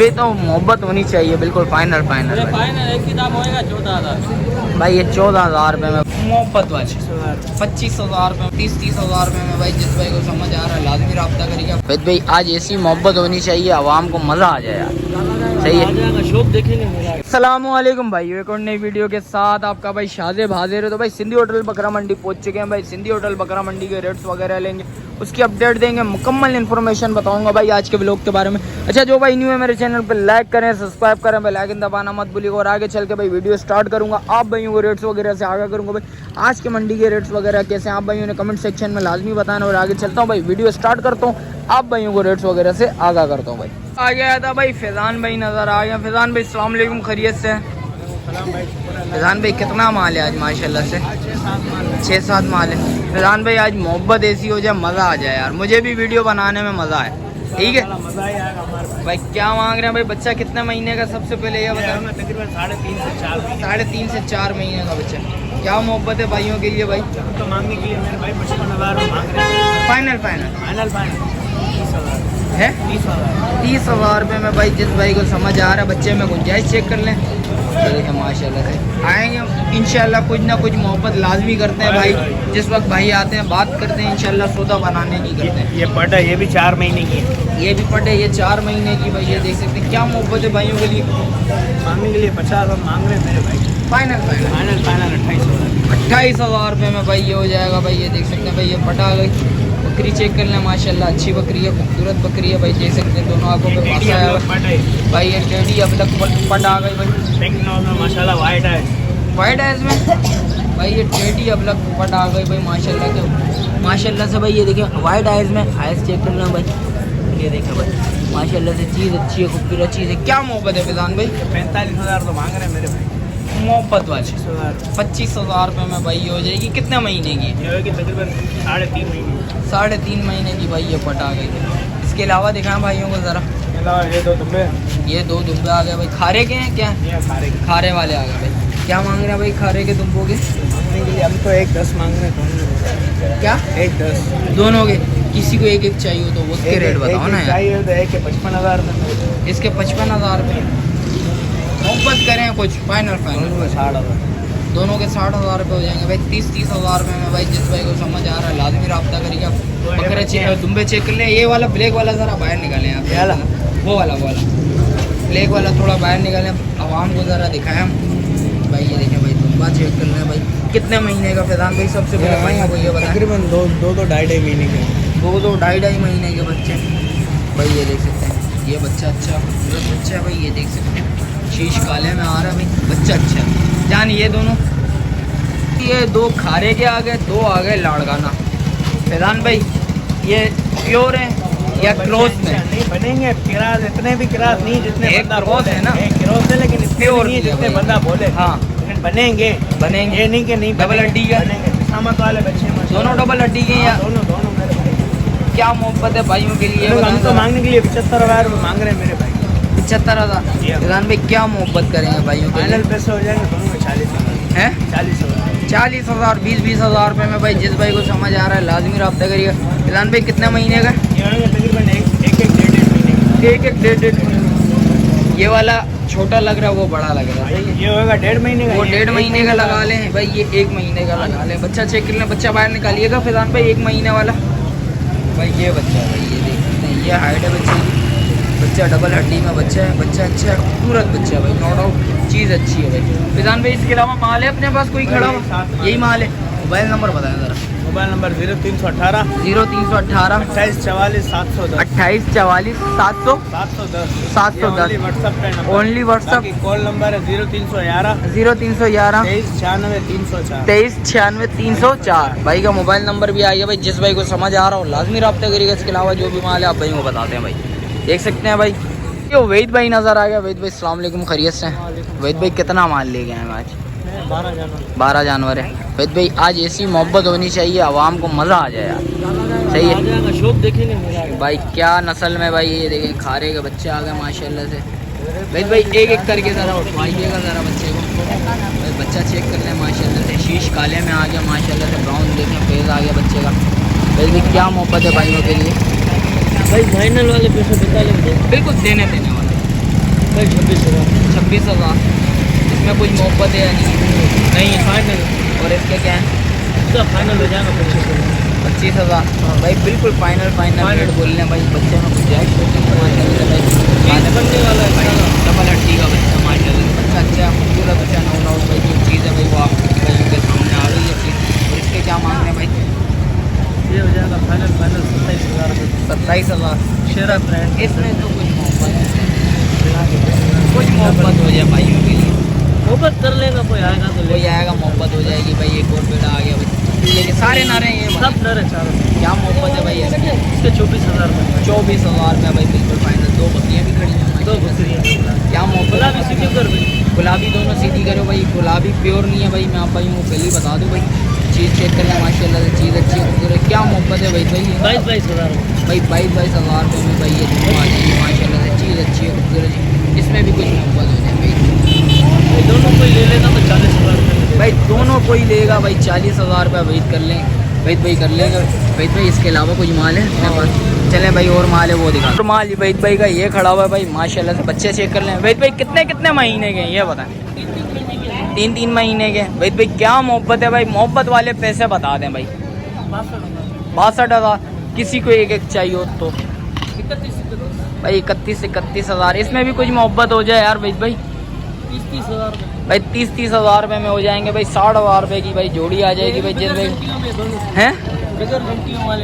पे तो मोहब्बत होनी चाहिए, बिल्कुल फाइनल फाइनल। एक ही दाम होएगा 14,000 भाई ये 14,000 रुपये में मोहब्बत वाली 25,000 रुपये 30,000 रुपये में भाई जिस भाई को समझ आ रहा है लाजमी रब्ता करिएगा। वैद भाई आज ऐसी मोहब्बत होनी चाहिए, आवाम को मज़ा आ जाए यार। सही है, शॉप देखेंगे। अस्सलामुअलैकुम भाई, एक और नई वीडियो के साथ आपका भाई शाज़ेब हाजिर है। तो भाई सिंधी होटल बकरा मंडी पहुंच चुके हैं। भाई सिंधी होटल बकरा मंडी के रेट्स वगैरह लेंगे, उसकी अपडेट देंगे, मुकम्मल इन्फॉर्मेशन बताऊंगा भाई आज के व्लॉग के बारे में। अच्छा जो भाई न्यू है मेरे चैनल पे लाइक करें, सब्सक्राइब करें, बेल आइकन दबाना मत भूलिएगा। और आगे चल के भाई वीडियो स्टार्ट करूंगा, आप भाइयों को रेट्स वगैरह से आगे करूंगा। भाई आज के मंडी के रेट्स वगैरह कैसे आप भाइयों ने कमेंट सेक्शन में लाजमी बताना। और आगे चलता हूँ भाई, वीडियो स्टार्ट करता हूँ, आप भाइयों को रेट्स वगैरह से आगाह करता हूँ। भाई आ गया था भाई फैज़ान भाई, नज़र आ गया। फैज़ान भाई अस्सलाम वालेकुम, खैरियत से? फैज़ान भाई कितना माल है आज माशाल्लाह से? 6-7 माल है। फैज़ान भाई आज मोहब्बत ऐसी हो जाए, मज़ा आ जाए यार, मुझे भी वीडियो बनाने में मज़ा है। ठीक है भाई, क्या मांग रहे हैं भाई? बच्चा कितने महीने का सबसे पहले ये बताओ? तकरीबन 3.5 से 4 महीने का बच्चा। क्या मोहब्बत है भाइयों के लिए भाई? तो मांगने के लिए मेरे भाई 55,000 मांग रहे हैं। फाइनल है 30,000 रुपये में भाई जिस भाई को समझ आ रहा है। बच्चे में गुंजाइश चेक कर लें, देखिए माशाल्लाह से आएंगे इंशाल्लाह। कुछ ना कुछ मोहब्बत लाजमी करते हैं भाई, जिस वक्त भाई आते हैं बात करते हैं इंशाल्लाह, सौदा बनाने की करते हैं। ये पट है, ये भी 4 महीने की है। ये भी पटे, ये 4 महीने की भाई। ये देख सकते हैं क्या मोहब्बत है भाइयों के लिए। मांगने के लिए 50,000 मांग रहे हैं मेरे भाई। फाइनल 28,000 28,000 रुपये में भाई ये हो जाएगा। भाई ये देख सकते हैं भाई, ये पटा आ गई बकरी, चेक कर लें माशाल्लाह, अच्छी बकरी है, खूबसूरत बकरी है भाई। देख सकते हैं दोनों आंखों पे पासा है भाई। ये टेडी अब तक पट आ गई भाई माशाल्लाह। वाइट है इसमें भाई, ये टेडी अब तक पट आ गई भाई माशाल्लाह के माशाल्लाह से भाई। ये देखिए वाइट आइज में आइज चेक कर लें भाई, ये देखें भाई माशाल्लाह से चीज़ अच्छी है, खूबसूरत चीज़ है। क्या मोहब्बत है फैज़ान भाई? 45,000 तो मांग रहे हैं मेरे भाई। मोहब्बत वाली 25,000 रुपये में भाई ये हो जाएगी। कितने महीने की? तकरीबन 3.5 महीने। 3.5 महीने की भाई ये पट आ गई। इसके अलावा दिखाएं भाइयों को ज़रा। ये 2 दुम्बे, ये 2 दुम्बे आ गए भाई। खारे के हैं क्या? खारे वाले आ गए भाई। क्या मांग रहे हैं भाई खारे के दुम्बों के? मांगने के लिए हम तो 1.10 मांग रहे हैं। क्या 1.10 दोनों के? किसी को एक चाहिए हो तो उसके रेट बताओ ना यार। चाहिए तो एक 55,000 रुपये, इसके 55,000 रुपये। मोहब्बत करें कुछ फाइनल 60,000। दोनों के 60,000 रुपये हो जाएंगे भाई। 30,000 रुपये में भाई जिस भाई को समझ आ रहा है लाजमी रब्ता करिएगा। बकरे चेक दुम्बे चेक कर लें। ये वाला ब्लैक वाला ज़रा बाहर निकालें आप, वो वाला ब्लैक वाला थोड़ा बाहर निकालें, आवाम को ज़रा दिखाएं भाई। ये देखें भाई, दुम्बा चेक कर लें भाई। कितने महीने का फैज़ान भाई सबसे पहले भाई को ये बताएं? तकरीबन 2-2.5 महीने के। 2-2.5 महीने के बच्चे भाई। ये देख सकते हैं ये बच्चा अच्छा खूबसूरत बच्चा है भाई। ये देख सकते हैं शीश काले में आ रहा है भाई, बच्चा अच्छा है जान। ये दोनों, ये 2 खारे के आ गए, 2 आ गए लाड़गाना। फैज़ान भाई ये प्योर है या क्रॉस में? नहीं बनेंगे किरास, इतने भी किरास नहीं जितने एक क्रॉस है ना, एक क्रॉस है, लेकिन इतने प्योर नहीं जितने भाई। बंदा बोले। हाँ बनेंगे ये नहीं कि नहीं डबल हड्डी का बनेंगे। सामत वाले बच्चे दोनों डबल हड्डी के या दोनों मेरे भाई। क्या मोहब्बत है भाइयों के लिए? हम तो मांगने के लिए 75,000 रुपये मांग रहे हैं मेरे भाई। 75,000। फैज़ान भाई क्या मोहब्बत करेंगे भाइयों के लिए? फाइनल पैसे हो जाएंगे दोनों में 40,000 है। 40,000 40,000 20,000 रुपये में भाई जिस भाई को समझ आ रहा है लाजमी रब्ता करिएगा। फैज़ान भाई कितने महीने का? तकरीबन 1-1.5 महीने। 1-1 ये वाला छोटा लग रहा है, वो बड़ा लग रहा है। ये होगा 1.5 महीने का। वो 1.5 महीने का लगा लें भाई, ये 1 महीने का लगा लें। बच्चा चेक कर लें, बच्चा बाहर निकालिएगा फैज़ान भाई। 1 महीने वाला भाई ये बच्चा है भाई। ये देख सकते हैं, ये हाइट है बच्चे की। बच्चा डबल हड्डी में बच्चा है, बच्चा अच्छा है, खूबसूरत बच्चा है भाई, नो डाउट चीज़ अच्छी है भाई। फैज़ान भाई इसके अलावा माल है अपने पास कोई खड़ा हुआ? यही माल है। मोबाइल नंबर बताएं ज़रा। Mobile number 0318 0318 2844 710 2844 710 710। व्हाट्सएप पे number, only WhatsApp. Call number है 0311 0311 2396 304 2396 304। भाई का मोबाइल नंबर भी आ गया भाई। जिस भाई को समझ आ रहा हो लाजमी रब्ता करिएगा। इसके अलावा जो भी माल है आप भाई को बताते हैं भाई। देख सकते हैं भाई ये वहीद भाई नज़र आ गया। वहीद भाई अस्सलाम वालेकुम, खैरियत से? वहीद भाई कितना माल ले गए हैं आज? 12 जानवर है। वहीद भाई आज ऐसी मोहब्बत होनी चाहिए, आवाम को मज़ा आ जाए यार। सही है, शॉप देखेंगे भाई क्या नस्ल में भाई। ये देखें खारे के बच्चे आ गए माशाल्लाह से। वहीद भाई एक एक करके ज़रा उठवाइएगा ज़रा बच्चे को भाई। बच्चा चेक कर लें माशाल्लाह से, शीश काले में आ गया माशाल्लाह से, ब्राउन देखें फेज़ आ गया बच्चे का। वहीद भाई क्या मोहब्बत है भाइयों के लिए भाई फाइनल वाले पैसे बता लेंगे, बिल्कुल देने वाला। भाई 26,000। 26,000। इसमें कुछ मोहब्बत है या नहीं? फाइनल। और इसके क्या है? इसका फाइनल हो जाएगा 25,000। 25,000। भाई बिल्कुल फाइनल रेट बोल रहे हैं भाई। बच्चे में कुछ जाए बनने वाला है डबल हड्डी का बच्चा माशाल्लाह। बच्चा अच्छा खूबसूरत बच्चा नौ भाई जो चीज़ है भाई वो आपके भाइयों के सामने आ रही है चीज़। और इसके क्या मांग रहे हैं भाई? ये हो जाएगा फाइनल 27,000 रुपये। 27,000। शेरा ब्रांड। इसमें तो कुछ मोहब्बत हो जाए भाइयों के लिए। मोहब्बत कर लेगा कोई आएगा तो कोई आएगा मोहब्बत हो जाएगी भाई। एक और बेटा आ गया भाई। लेकिन सारे ना रहे ये सब डर है चारों। क्या मोहब्बत है भाई इसकी? इसके 24,000 रुपये। 24,000 में भाई बिल्कुल फाइनल। दो बकरियाँ भी खड़ी हैं। 2 बकरियाँ। क्या मोहब्बत? गुलाबी सीधी कर भाई। गुलाबी दोनों सीधी करो भाई। गुलाबी प्योर नहीं है भाई। मैं आप भाइयों को पहले ही बता दूँ भाई। चीज़ चेक कर लें माशाल्लाह से। चीज़ अच्छी खूबसूरत। क्या मोहब्बत है भाई? 22,000 भाई 22,000 रुपये में भाई ये दोनों आ जाएगी माशाल्लाह से। चीज़ अच्छी है खूबसूरत। इसमें भी कुछ मोहब्बत हो जाए भाई। दोनों कोई ले लेगा तो 40,000 रुपये। भाई दोनों कोई लेगा भाई 40,000 रुपये वेट कर लें। वेट भाई कर लेंगे। वेट भाई इसके अलावा कुछ माल है अपने पास? चलें भाई और माल है वो दिखा। और माल वेट भाई का ये खड़ा हुआ है भाई माशाल्लाह से। बच्चे चेक कर लें। वेट भाई कितने महीने के ये बताएं? 3 महीने के। वेट भाई क्या मोहब्बत है भाई? मोहब्बत वाले पैसे बता दें भाई। 62,000। किसी को एक चाहिए हो तो भाई 31,000। इसमें भी कुछ मोहब्बत हो जाए यार वेट भाई। 30,000 भाई 30,000 रुपये में हो जाएंगे भाई। 60,000 रुपये की भाई जोड़ी आ जाएगी भाई। जिस भाई हैं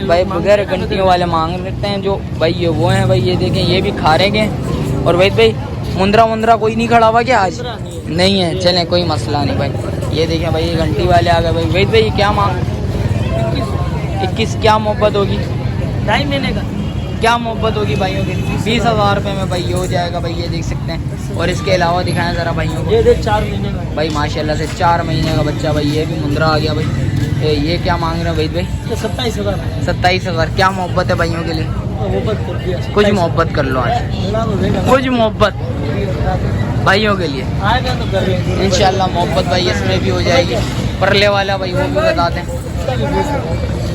भाई बगैर घंटियों वाले मांग लेते हैं जो भाई ये वो हैं भाई। ये देखें ये भी खा रहे हैं। और भाई मुंद्रा कोई नहीं खड़ा हुआ क्या आज? नहीं है। चलें कोई मसला नहीं भाई। ये देखें भाई ये घंटी वाले आ गए भाई। भाई क्या मांग? 21। क्या मोहब्बत होगी? 2.5 महीने का। क्या मोहब्बत होगी भाइयों की? 20,000 रुपये में भाई ये हो जाएगा भाई। ये देख सकते हैं। और इसके अलावा दिखाएं ज़रा भाइयों को। ये देख 4 महीने का भाई माशाल्लाह से 4 महीने का बच्चा भाई। ये भी मुंद्रा आ गया भाई। ये क्या मांग रहे हैं भाई? 27,000। 27,000। क्या मोहब्बत है भाइयों के लिए? कुछ मोहब्बत कर लो आज। कुछ मोहब्बत भाइयों के लिए आएगा तो कर लेंगे इंशाल्लाह। मोहब्बत भाई इसमें भी हो जाएगी। परले वाला भाई वो भी बता दें।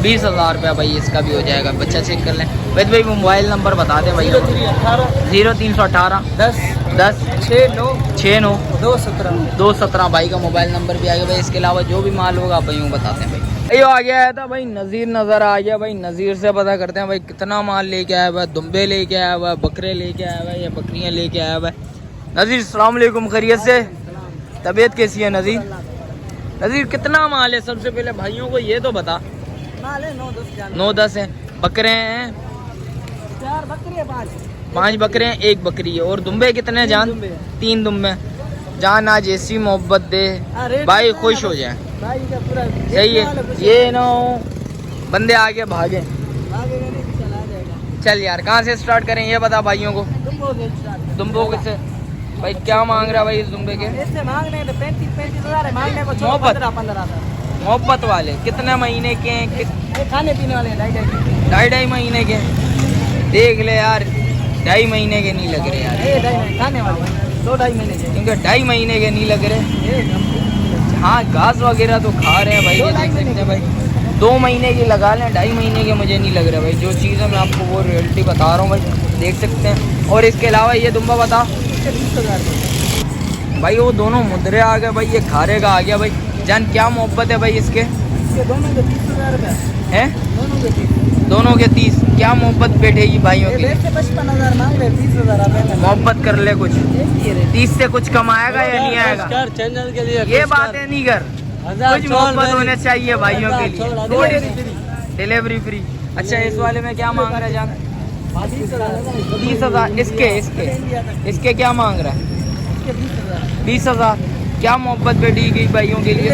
20,000 रुपया भाई इसका भी हो जाएगा। बच्चा चेक कर लें। भाई मोबाइल नंबर बता दें भाई। 0318 10 69 217 भाई का मोबाइल नंबर भी आ गया भाई। इसके अलावा जो भी माल होगा आप भाइयों को बताते हैं भाई। ये आ गया था भाई नज़ीर नज़र आ गया भाई। नज़ीर से पता करते हैं भाई कितना माल लेके आया हुआ है। दुम्बे लेके आया हुआ है, बकरे लेके आया हुआ है या बकरियाँ लेके आया हुआ है। नज़ीर अस्सलाम वालेकुम। खैरियत से? तबीयत कैसी है नज़ीर? नज़ीर कितना माल है? सबसे पहले भाइयों को ये तो बता। 9-10 है। बकरे हैं? 4 बकरियां 5 बकरे हैं, 1 बकरी है। और दुम्बे कितने हैं जान? 3 दुम्बे। जान आज ऐसी मोहब्बत दे भाई खुश हो जाए। सही है। ये ना बंदे आगे भागे। चल यार कहाँ से स्टार्ट करें ये बता भाइयों को। दुम्बों के से भाई क्या मांग रहा है भाई इस दुम्बे के? मोहब्बत वाले कितने महीने के हैं? खाने पीने वाले 2.5 महीने के। देख ले यार 2.5 महीने के नहीं लग रहे यार। खाने वाले 2-2.5 महीने के। क्योंकि 2.5 महीने के नहीं लग रहे। हाँ घास वगैरह तो खा रहे हैं भाई। ये देख सकते हैं भाई 2 महीने की लगा लें। 2.5 महीने के मुझे नहीं लग रहा भाई। जो चीज़ है मैं आपको वो रियलिटी बता रहा हूँ भाई। देख सकते हैं। और इसके अलावा ये दुम्बा बता 20,000 भाई। वो दोनों मुद्रे आ गए भाई। ये खारे का आ गया भाई। जान क्या मोहब्बत है भाई इसके? दोनों के 30,000 रुपये हैं? दोनों के 30। क्या मोहब्बत बैठेगी भाइयों की? 55,000 मांग रहे 30,000 मोहब्बत कर ले कुछ। 30 से कुछ कम आएगा या नहीं आएगा? चैनल के लिए ये बातें नहीं कर। कुछ मोहब्बत होने चाहिए भाइयों के लिए। थोड़ी डिलीवरी फ्री। अच्छा इस वाले में क्या मांग रहा है जान? 30,000। इसके क्या मांग रहा है? 20,000। क्या मोहब्बत बैठेगी भाइयों के लिए?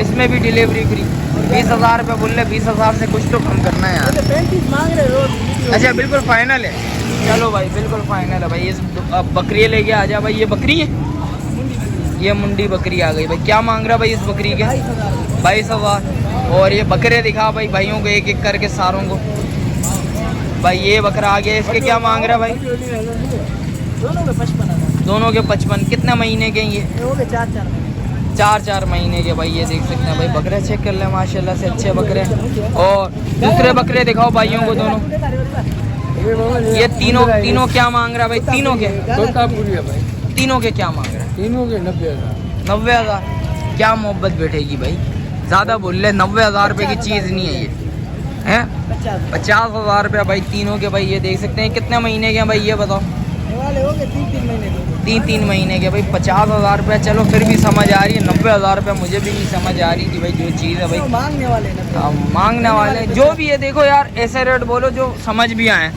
इसमें भी डिलीवरी फ्री। 20,000 रुपये बोल रहे। 20,000 से कुछ तो कम करना है यार। 35 मांग रहे रोज। अच्छा बिल्कुल फाइनल है। चलो भाई बिल्कुल फाइनल है भाई। इस बकरी लेके आ जा भाई। ये बकरी है? ये मुंडी बकरी आ गई भाई। क्या मांग रहा भाई इस बकरी के? 22,000। और ये बकरे दिखा भाई भाइयों को एक एक करके सारों को। भाई ये बकरा आ गया। इसके क्या मांग रहा भाई? दोनों के 55। कितने महीने के ये? 4 महीने के भाई। ये देख सकते हैं भाई बकरे चेक कर ले माशाल्लाह से अच्छे बकरे। और दूसरे बकरे दिखाओ भाइयों को दोनों। ये तीनों क्या मांग रहा है भाई? तीनों के तोतापुरी है भाई, तीनों के क्या मांग रहा है? तीनों के 90,000। 90,000 क्या मोहब्बत बैठेगी भाई? ज्यादा बोल रहे, 90,000 रुपए की चीज नहीं है ये, हैं? 50,000 रुपया भाई तीनों के। भाई ये देख सकते हैं कितने महीने के हैं भाई, ये बताओ। 3-3 महीने के भाई। 50,000 रुपया चलो फिर भी समझ आ रही है, 90,000 रुपया मुझे भी नहीं समझ आ रही कि भाई जो चीज़ है भाई मांगने वाले जो भी है। देखो यार ऐसे रेट बोलो जो समझ भी आए,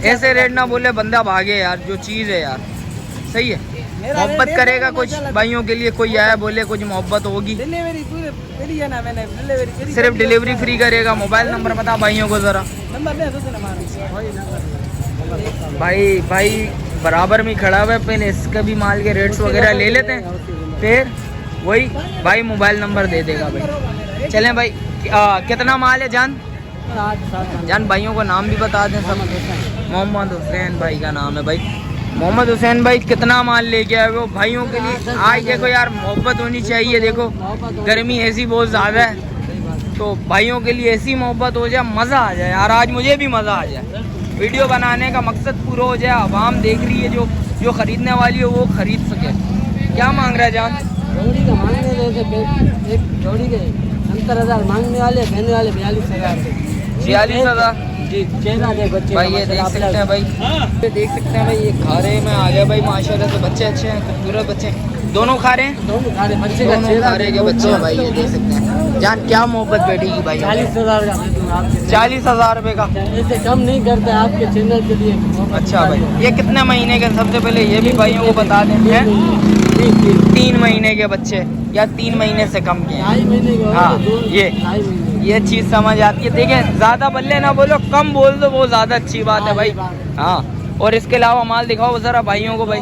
ऐसे रेट ना बोले बंदा भागे यार। जो चीज़ है यार सही है, मोहब्बत करेगा कुछ भाइयों के लिए, कोई आया बोले कुछ मोहब्बत होगी, सिर्फ डिलीवरी फ्री करेगा। मोबाइल नंबर बता भाइयों को ज़रा। भाई बराबर में खड़ा हुआ है, पहले इसका भी माल के रेट्स वगैरह ले लेते हैं, फिर वही भाई मोबाइल नंबर दे देगा भाई। चलें भाई, कितना माल है जान? जान भाइयों को नाम भी बता दें सब। मोहम्मद हुसैन भाई का नाम है भाई। मोहम्मद हुसैन भाई कितना माल लेके आए वो भाइयों के लिए। आज देखो यार मोहब्बत होनी चाहिए, देखो गर्मी ऐसी बहुत ज़्यादा है तो भाइयों के लिए ऐसी मोहब्बत हो जाए, मज़ा आ जाए यार। आज मुझे भी मज़ा आ जाए, वीडियो बनाने का मकसद पूरा हो जाए, आवाम देख रही है, जो खरीदने वाली है वो खरीद सके। क्या मांग रहा है जान? जोड़ी का मांगने जैसे एक जोड़ी के 70,000 मांगने वाले, देने वाले 42,000। 42,000 जी, चेहरा दे बच्चे भाई। ये देख सकते हैं भाई, ये देख सकते हैं भाई, ये खा रहे में आ गया भाई माशाल्लाह से। बच्चे अच्छे हैं, खूबसूरत बच्चे हैं, दोनों खा रहे हैं, दोनों खा रहे बच्चे का दोनों चेहरा खा रहे के बच्चे हैं भाई। ये देख सकते हैं जान क्या मोहब्बत बैठेगी भाई। 40,000 का बिल्कुल आपके 40,000 रुपये का। ऐसे कम नहीं करते आपके चैनल के लिए। अच्छा भाई, ये कितने महीने के? सबसे पहले ये भी भाइयों को बता दें हैं। 3 महीने के बच्चे या 3 महीने से कम के? 2.5 महीने के। हाँ, ये चीज़ समझ आती है। देखें ज़्यादा बल्ले ना बोलो, कम बोल दो, वो ज़्यादा अच्छी बात है भाई। हाँ, और इसके अलावा माल दिखाओ ज़रा भाइयों को भाई।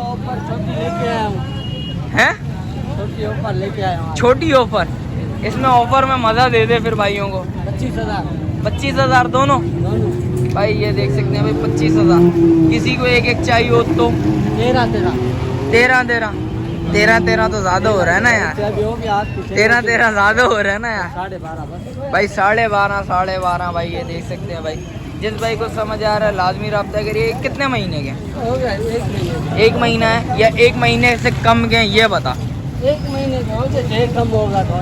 हैं? छोटी ऑफर, इसमें ऑफर में मज़ा दे दे फिर भाइयों को। 25,000 दोनों भाई। ये देख सकते हैं भाई 25,000। किसी को एक चाहिए हो तो 13 तो ज़्यादा हो रहा है ना यार। 13 ज़्यादा हो रहा है ना यार भाई। 12.5 भाई। ये देख सकते हैं भाई, जिस भाई को समझ आ रहा है लाजमी रब्ता करिए। कितने महीने के? 1 महीना है या 1 महीने से कम के? ये बता। 1 महीने का कम होगा तो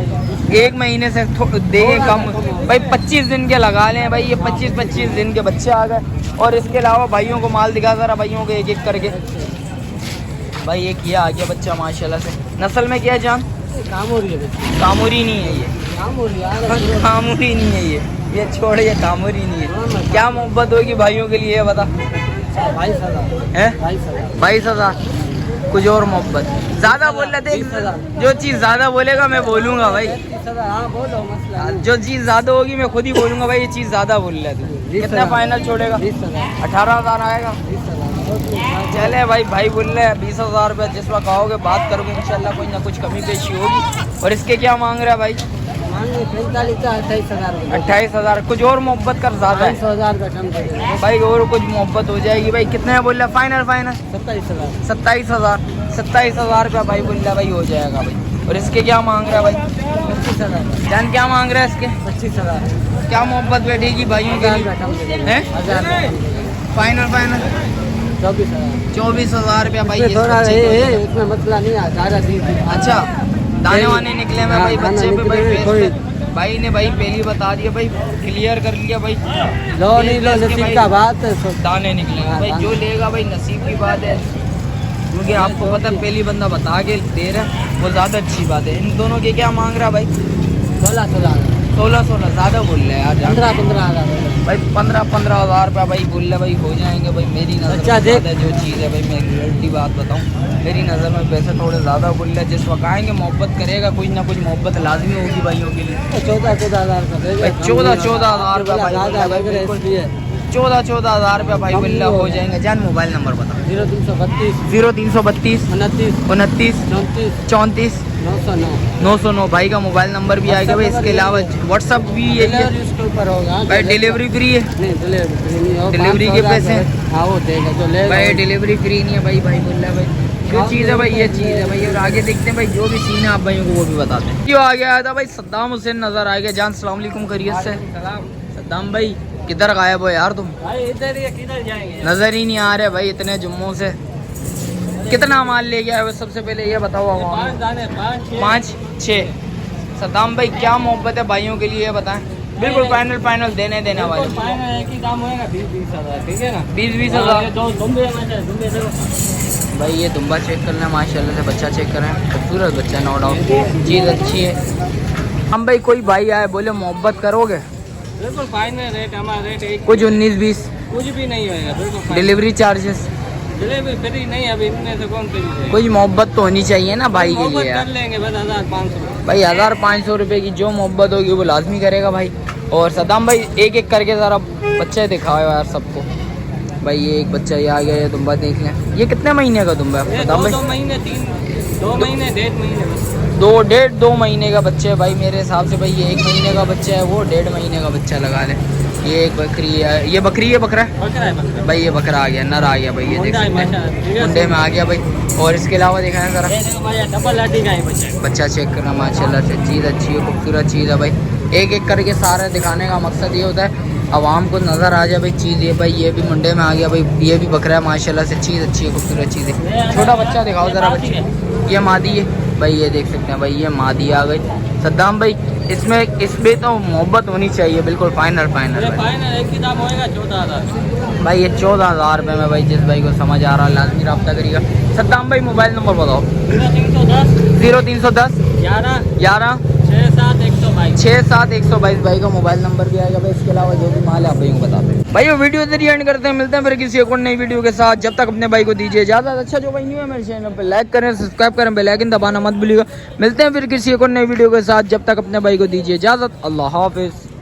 1 महीने से देंगे कम भाई। 25 दिन के लगा लें भाई। ये 25 दिन के बच्चे आ गए। और इसके अलावा भाइयों को माल दिखा ज़रा भाइयों को एक करके भाई। एक ये आ गया बच्चा माशाल्लाह से। नस्ल में क्या है जान? कामोरी नहीं है ये, कामोरी नहीं है ये छोड़, ये कामोरी नहीं है। क्या मोहब्बत होगी भाइयों के लिए ये बता। 22,000 कुछ और मोहब्बत ज़्यादा बोल रहे थे। जो चीज़ ज़्यादा बोलेगा मैं बोलूँगा भाई। जो चीज़ ज़्यादा होगी मैं खुद ही बोलूँगा भाई। ये चीज़ ज़्यादा बोल रहे थे। कितना फाइनल छोड़ेगा? 18,000 आएगा। चले भाई बोल रहे हैं 20,000 रुपये। जिस वक्त आओगे बात करोगे इंशाल्लाह कोई ना कुछ कमी पेशी होगी। और इसके क्या मांग रहा है भाई? 28,000। कुछ और मोहब्बत कर ज़्यादा है 500,000 का कम करेगा भाई, और कुछ मोहब्बत हो जाएगी भाई। कितने बोल रहे फाइनल? 27,000। 27,000 रुपया भाई बोल रहा भाई हो जाएगा भाई। और इसके क्या मांग रहा है भाई? 25,000। जान क्या मांग रहा है इसके? 25,000। क्या मोहब्बत बैठेगी भाइयों के लिए? फाइनल 24,000 रुपया भाई। इसमें मसला नहीं है। अच्छा, दाने वाने निकले में भाई बच्चे पे भाई फेस पे। भाई ने भाई पहली बता दिया भाई, क्लियर कर लिया भाई। लो नहीं लो, नसीब का बात है। दाने निकलेंगे भाई, जो लेगा भाई नसीब की बात है। क्योंकि आपको पता है पहली बंदा बता के दे रहा है वो ज़्यादा अच्छी बात है। इन दोनों के क्या मांग रहा भाई? 16,000 ज़्यादा बोल रहे हैं यार। 15,000 भाई 15,000 रुपया भाई बोल रहे भाई हो जाएंगे भाई। मेरी नज़र में जो चीज़ है भाई, मैं रियलिटी बात बताऊँ, मेरी नज़र में पैसे थोड़े ज़्यादा बोल रहे हैं। जिस वक्त आएंगे मोहब्बत करेगा, कुछ ना कुछ मोहब्बत लाजमी होगी भाइयों के लिए। 14,000 का भाई 14,000 रुपया भाई 14,000 रुपया भाई बिल्ला हो जाएंगे। जान मोबाइल नंबर बता। 0332 29 34 909 भाई का मोबाइल नंबर भी आएगा भाई। इसके अलावा व्हाट्सअप भी है इसके ऊपर होगा भाई। डिलीवरी फ्री है? डिलीवरी के पैसे हाँ वो देगा जो ले भाई। डिलीवरी फ्री नहीं है भाई बोल रहा है भाई। जो चीज़ है भाई ये चीज़ है भाई। और आगे देखते हैं भाई जो भी सीन है आप भाइयों को वो भी बताते हैं। क्यों आ गया था भाई? सद्दाम हुसैन नज़र आ गया। जान सलाम अलैकुम, खैरियत से? सद्दाम भाई किधर गायब हो यार तुम? भाई इधर ही, किधर जाएंगे? नजर ही नहीं आ रहे भाई इतने जुम्मू से। कितना माल ले गया है सबसे पहले ये बताओ आवाम। 5 दाने, 5 6। सद्दाम भाई क्या मोहब्बत है भाइयों के लिए बताएं। बिल्कुल फाइनल देने देने वाले। फाइनल एक ही दाम होएगा 20-20 हज़ार, ठीक है ना? 20-20 हज़ार। दो दुम्बे देखो भाई ये दुम्बा चेक करना माशाल्लाह से, बच्चा चेक करें, खूबसूरत बच्चा नो डाउट, चीज़ अच्छी है। हम भाई कोई भाई आए बोले मोहब्बत करोगे? बिल्कुल फाइनल रेट, हमारा रेट एक कुछ 19-20 कुछ भी नहीं होएगा, बिल्कुल final. Delivery charges delivery free नहीं, अभी इनमें से कौन फ्री है? कुछ मोहब्बत तो होनी चाहिए ना भाई के मोहब्बत लिए यार। कर लेंगे बस 1500। भाई 1500 रुपये की जो मोहब्बत होगी वो लाजमी करेगा भाई। और सद्दाम भाई एक एक करके ज़रा बच्चे दिखाओ यार सबको। भाई ये एक बच्चा ये आ गया, ये दुम्बा देख लें। ये कितने महीने का दुम्बा है सद्दाम भाई? 2 महीने 2 महीने 1.5 महीने बस। 2 महीने का बच्चा है भाई मेरे हिसाब से। भाई ये 1 महीने का बच्चा है, वो 1.5 महीने का बच्चा लगा ले। ये एक बकरी है, ये बकरी है बकरा है बकरा है, बकरा। भाई, ये बकरा आ गया, नर आ गया भाई, ये देख मुंडा है, सकते हैं माशाल्लाह। मुंडे में आ गया भाई। और इसके अलावा दिखाएं जरा, ये देखो भैया, डबल लाठी का है बच्चा। बच्चा चेक करना माशाल्लाह से, चीज़ अच्छी है, खूबसूरत चीज़ है भाई। एक एक करके सारे दिखाने का मकसद ये होता है आवाम को नज़र आ जाए भाई चीज़। ये भाई ये भी मुंडे में आ गया भाई, ये भी बकरा है माशाल्लाह से, चीज़ अच्छी है, खूबसूरत चीज़ है। छोटा बच्चा दिखाओ ज़रा बच्चे, ये मादी है भाई, ये देख सकते हैं भाई, ये मादी आ गई। सद्दाम भाई इसमें तो मोहब्बत होनी चाहिए, बिल्कुल फाइनल फाइनल एक ही दाम होएगा 14,000 भाई। ये 14,000 रुपये में भाई, जिस भाई को समझ आ रहा है लाजमी रब्ता करिएगा। सद्दाम भाई मोबाइल नंबर बताओ। 0310 11 67 122 भाई का मोबाइल नंबर भी आएगा भाई। इसके अलावा जो भी माल है आप भाइयों को बताते हैं भाई। वो वीडियो इधर ही एंड करते हैं, मिलते हैं फिर किसी एक और नई वीडियो के साथ। जब तक अपने भाई को दीजिए इजाजत। अच्छा जो भाई न्यू है मेरे चैनल पर लाइक करें, सब्सक्राइब करें, बेल आइकन दबाना मत भूलिएगा। मिलते हैं फिर किसी एक और नई वीडियो के साथ, जब तक अपने भाई को दीजिए इजाजत। अल्लाह हाफिज़।